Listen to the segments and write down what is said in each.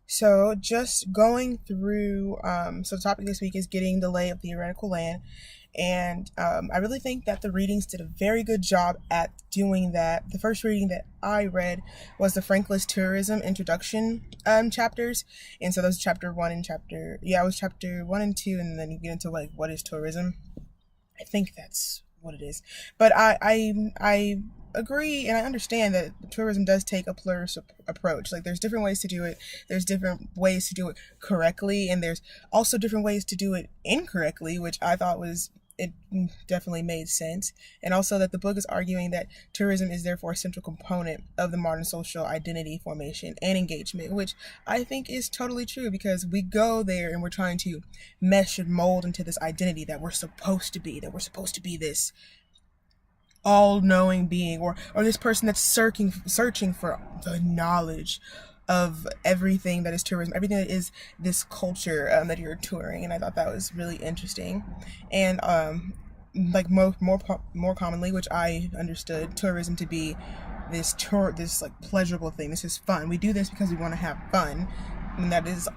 So just going through, so the topic this week is getting the lay of the heretical land. And I really think that the readings did a very good job at doing that. The first reading that I read was the Franklist tourism introduction chapters. And so those chapter one and it was chapter one and two. And then you get into like, what is tourism? I think that's what it is. But I agree and I understand that tourism does take a pluralist approach. Like there's different ways to do it. There's different ways to do it correctly, and there's also different ways to do it incorrectly, which I thought was it definitely made sense. And also that the book is arguing that tourism is therefore a central component of the modern social identity formation and engagement, which I think is totally true because we go there and we're trying to mesh and mold into this identity that we're supposed to be, this all-knowing being, or this person that's searching for the knowledge of everything that is tourism, everything that is this culture that you're touring. And I thought that was really interesting. And like more commonly, which I understood tourism to be this like pleasurable thing. This is fun. We do this because we want to have fun, and that is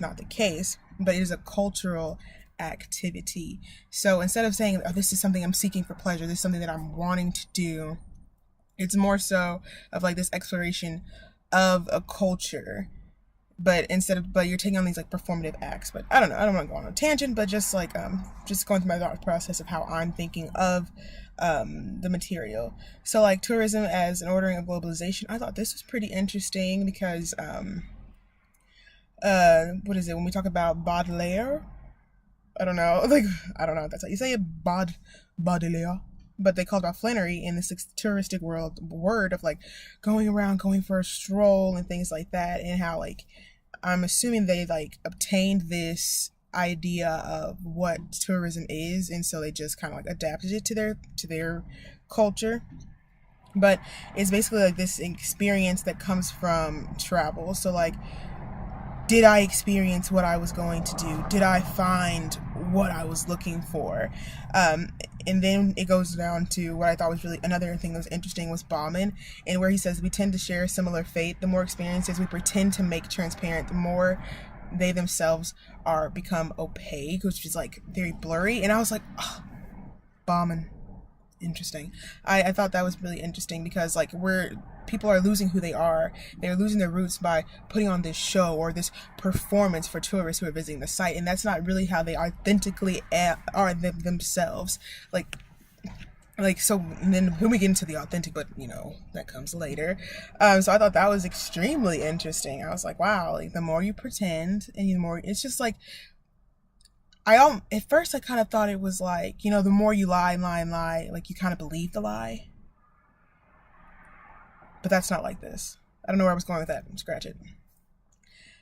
not the case. But it is a cultural activity. So instead of saying, oh, this is something I'm seeking for pleasure, this is something that I'm wanting to do, it's more so of like this exploration of a culture. But you're taking on these like performative acts. But I don't know, I don't want to go on a tangent, but just like just going through my thought process of how I'm thinking of the material. So like tourism as an ordering of globalization, I thought this was pretty interesting because what is it when we talk about Baudelaire? I don't know if that's how you say it, Baudelaire. But they called about Flannery in this touristic word of like going around, going for a stroll and things like that, and how like I'm assuming they like obtained this idea of what tourism is, and so they just kind of like adapted it to their culture. But it's basically like this experience that comes from travel. So like, did I experience what I was going to do? Did I find what I was looking for? And then it goes down to what I thought was really another thing that was interesting was Bauman, and where he says we tend to share a similar fate. The more experiences we pretend to make transparent, the more they themselves are become opaque, which is like very blurry. And I was like, oh, Bauman. Interesting. I thought that was really interesting because like people are losing who they are. They're losing their roots by putting on this show or this performance for tourists who are visiting the site, and that's not really how they authentically are themselves. So and then when we get into the authentic, but that comes later. So I thought that was extremely interesting. I was like, wow, like the more you pretend and the more it's just like at first I kind of thought it was like, the more you lie, like you kind of believe the lie. But that's not like this. I don't know where I was going with that. Scratch it.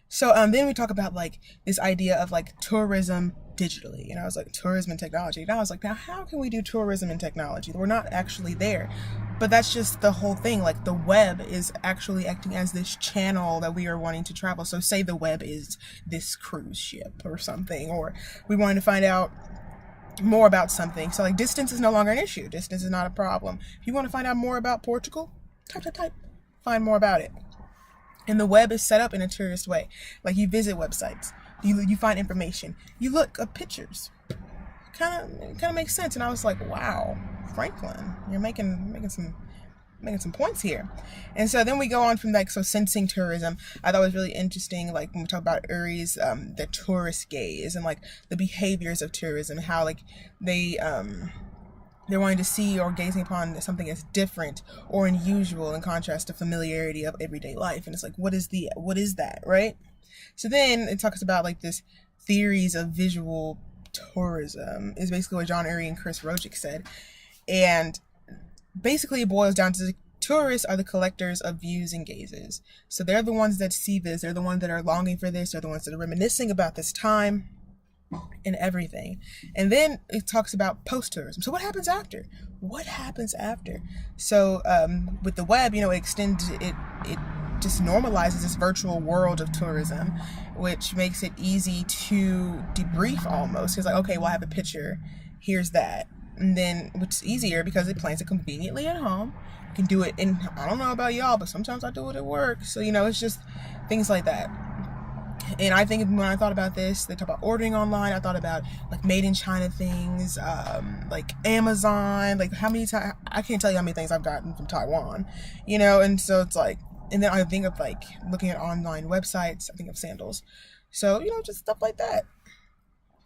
So then we talk about like this idea of like tourism digitally. I was like, tourism and technology. And I was like, now how can we do tourism and technology? We're not actually there. But that's just the whole thing. Like the web is actually acting as this channel that we are wanting to travel. So say the web is this cruise ship or something, or we wanted to find out more about something. So like distance is no longer an issue. Distance is not a problem. If you want to find out more about Portugal, type, find more about it. And the web is set up in a tourist way. Like you visit websites, you find information, you look at pictures. Kind of makes sense. And I was like, wow, Franklin, you're making some points here. And so then we go on from like, so sensing tourism, I thought was really interesting. Like when we talk about Uri's, the tourist gaze and like the behaviors of tourism, how like they're wanting to see or gazing upon something as different or unusual in contrast to familiarity of everyday life. And it's like, what is that, right? So then it talks about like this theories of visual tourism is basically what John Uri and Chris Rojic said. And basically it boils down to tourists are the collectors of views and gazes. So they're the ones that see this. They're the ones that are longing for this. They're the ones that are reminiscing about this time and everything. And then it talks about post-tourism. So what happens after? So with the web, it extends it just normalizes this virtual world of tourism, which makes it easy to debrief almost. It's like, okay, well, I have a picture, here's that. And then, which is easier because it plans it conveniently at home. You can do it I don't know about y'all, but sometimes I do it at work. So, it's just things like that. And I think when I thought about this, they talk about ordering online. I thought about like made in China things, like Amazon, like how many times, I can't tell you how many things I've gotten from Taiwan, and so it's like, and then I think of like looking at online websites, I think of sandals. So, just stuff like that.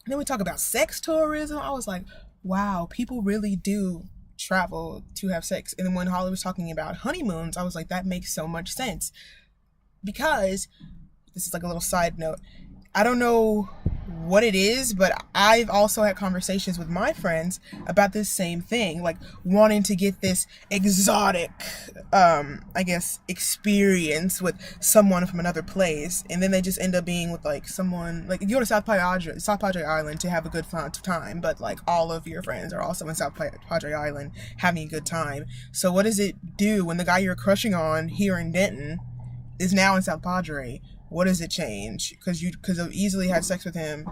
And then we talk about sex tourism. I was like, wow, people really do travel to have sex. And then when Holly was talking about honeymoons, I was like, that makes so much sense. Because, this is like a little side note, I don't know what it is, but I've also had conversations with my friends about this same thing, like wanting to get this exotic, I guess, experience with someone from another place, and then they just end up being with like someone, like you go to South Padre Island to have a good time, but like all of your friends are also in South Padre Island having a good time. So what does it do when the guy you're crushing on here in Denton is now in South Padre? What does it change? Because you have easily had sex with him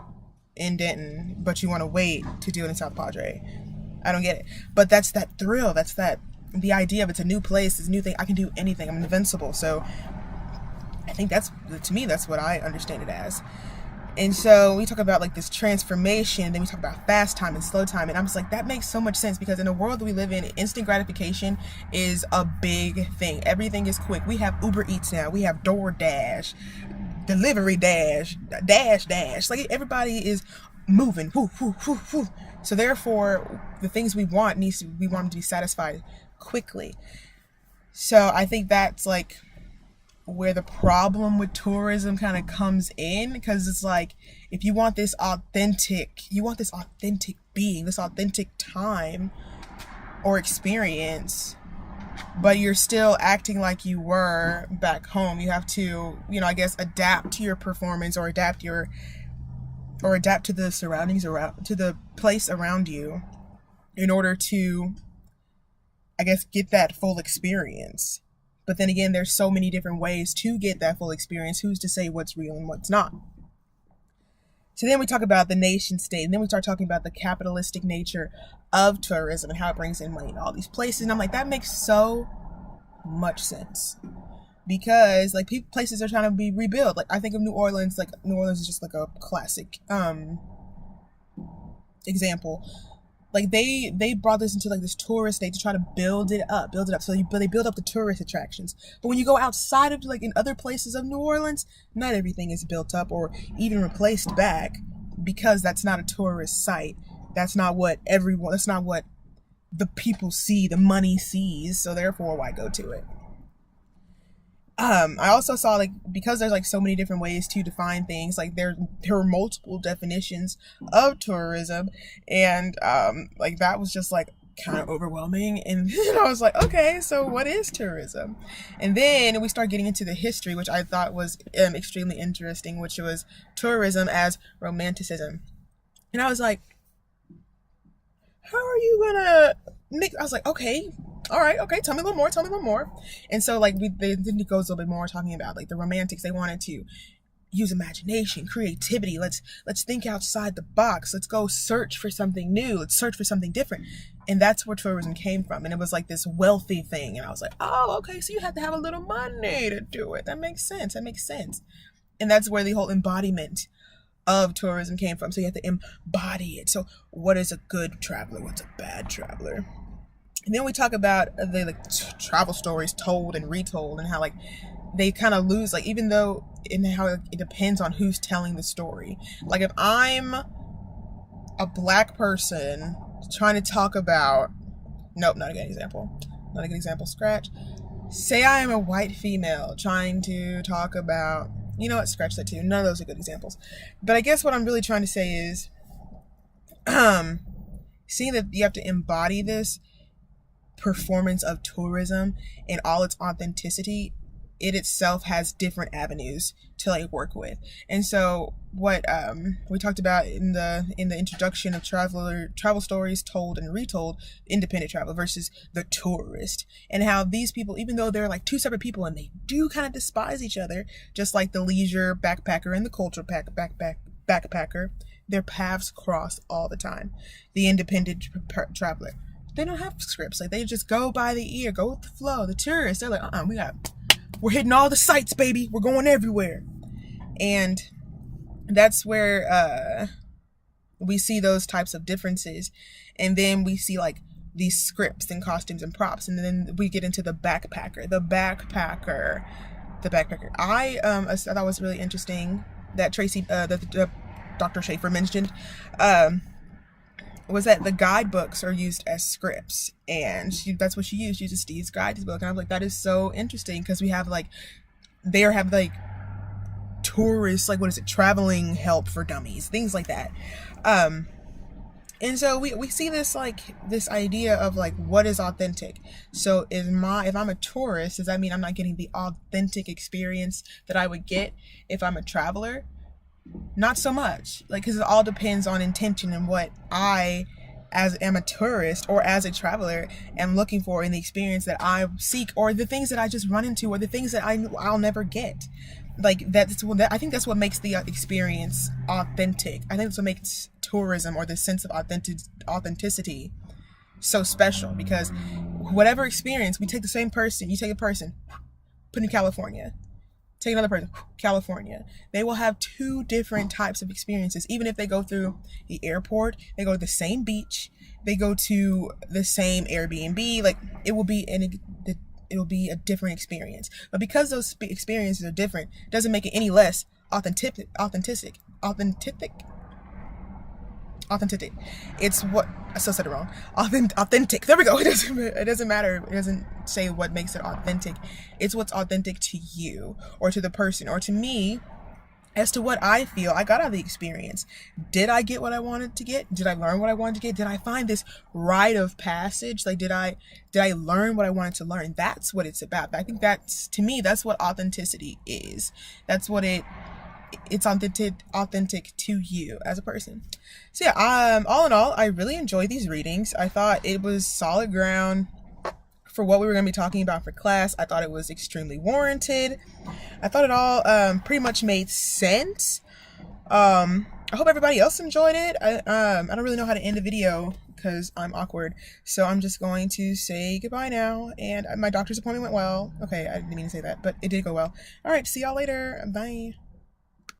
in Denton, but you want to wait to do it in South Padre. I don't get it. But that's that thrill. That's the idea of it's a new place, it's a new thing. I can do anything. I'm invincible. So I think to me, that's what I understand it as. And so we talk about like this transformation, then we talk about fast time and slow time. And I'm just like, that makes so much sense, because in the world that we live in, instant gratification is a big thing. Everything is quick. We have Uber Eats now. We have DoorDash, Delivery Dash. Like everybody is moving. Whoo, whoo, whoo, whoo. So therefore, the things we want we want them to be satisfied quickly. So I think that's like where the problem with tourism kind of comes in, because it's like, if you want this authentic being, this authentic time or experience, but you're still acting like you were back home, you have to, I guess, adapt to your performance, or adapt to the surroundings to the place around you in order to, I guess, get that full experience. But then again, there's so many different ways to get that full experience. Who's to say what's real and what's not? So then we talk about the nation state, and then we start talking about the capitalistic nature of tourism and how it brings in money to all these places. And I'm like, that makes so much sense, because like places are trying to be rebuilt. Like I think of New Orleans. Like New Orleans is just like a classic example. Like they brought this into like this tourist state to try to build it up. So they build up the tourist attractions. But when you go outside of, like, in other places of New Orleans, not everything is built up or even replaced back, because that's not a tourist site. That's not what the people see, the money sees. So therefore, why go to it? I also saw, like, because there's like so many different ways to define things, like there were multiple definitions of tourism, and like that was just like kind of overwhelming. And then I was like, okay, so what is tourism? And then we start getting into the history, which I thought was extremely interesting, which was tourism as romanticism. And I was like, how are you gonna mix? I was like, okay, all right, okay, tell me a little more. And so like then it goes a little bit more talking about like the romantics. They wanted to use imagination, creativity. Let's think outside the box. Let's go search for something new. Let's search for something different. And that's where tourism came from. And it was like this wealthy thing. And I was like, oh, okay, so you have to have a little money to do it. That makes sense. And that's where the whole embodiment of tourism came from. So you have to embody it. So what is a good traveler? What's a bad traveler? And then we talk about the like travel stories told and retold, and how like they kind of lose, like, even though in how it depends on who's telling the story. Like if I'm a black person trying to talk about, nope, not a good example, scratch. Say I am a white female trying to talk about, you know what, scratch that too. None of those are good examples. But I guess what I'm really trying to say is, seeing that you have to embody this performance of tourism in all its authenticity, it itself has different avenues to like work with. And so what we talked about in the introduction of travel stories told and retold, independent travel versus the tourist, and how these people, even though they're like two separate people and they do kind of despise each other, just like the leisure backpacker and the cultural backpacker, their paths cross all the time. The independent traveler, they don't have scripts. Like, they just go by the ear, go with the flow. The tourists, they're like, we're hitting all the sites, baby. We're going everywhere. And that's where we see those types of differences. And then we see like these scripts and costumes and props, and then we get into the backpacker. I thought was really interesting that Tracy that Dr. Schaefer mentioned, was that the guidebooks are used as scripts, and that's what she used. She uses Steve's guidebook, and I'm like, that is so interesting, because we have like, they have like tourists, like, what is it, traveling help for dummies, things like that. And so we see this, like, this idea of like, what is authentic. So if I'm a tourist, does that mean I'm not getting the authentic experience that I would get if I'm a traveler? Not so much, like, because it all depends on intention and what I, as am a tourist or as a traveler, am looking for in the experience that I seek, or the things that I just run into, or the things that I'll never get. Like, I think that's what makes the experience authentic. I think that's what makes tourism, or the sense of authenticity, so special, because whatever experience, we take the same person, you take a person, put in California, take another person, California, they will have two different types of experiences. Even if they go through the airport, they go to the same beach, they go to the same Airbnb, like, it will be a different experience. But because those experiences are different, doesn't make it any less authentic. It's what I still said it wrong. Authentic. There we go. It doesn't matter. It doesn't say what makes it authentic. It's what's authentic to you, or to the person, or to me, as to what I feel I got out of the experience. Did I get what I wanted to get? Did I learn what I wanted to get? Did I find this rite of passage? Like, did I learn what I wanted to learn? That's what it's about. I think that's, to me, that's what authenticity is. That's what it's authentic to you as a person. So yeah, all in all, I really enjoyed these readings. I thought it was solid ground for what we were going to be talking about for class. I thought it was extremely warranted. I thought it all pretty much made sense. I hope everybody else enjoyed it. I don't really know how to end a video because I'm awkward, so I'm just going to say goodbye now. And my doctor's appointment went well. Okay, I didn't mean to say that, but it did go well. All right, see y'all later. Bye.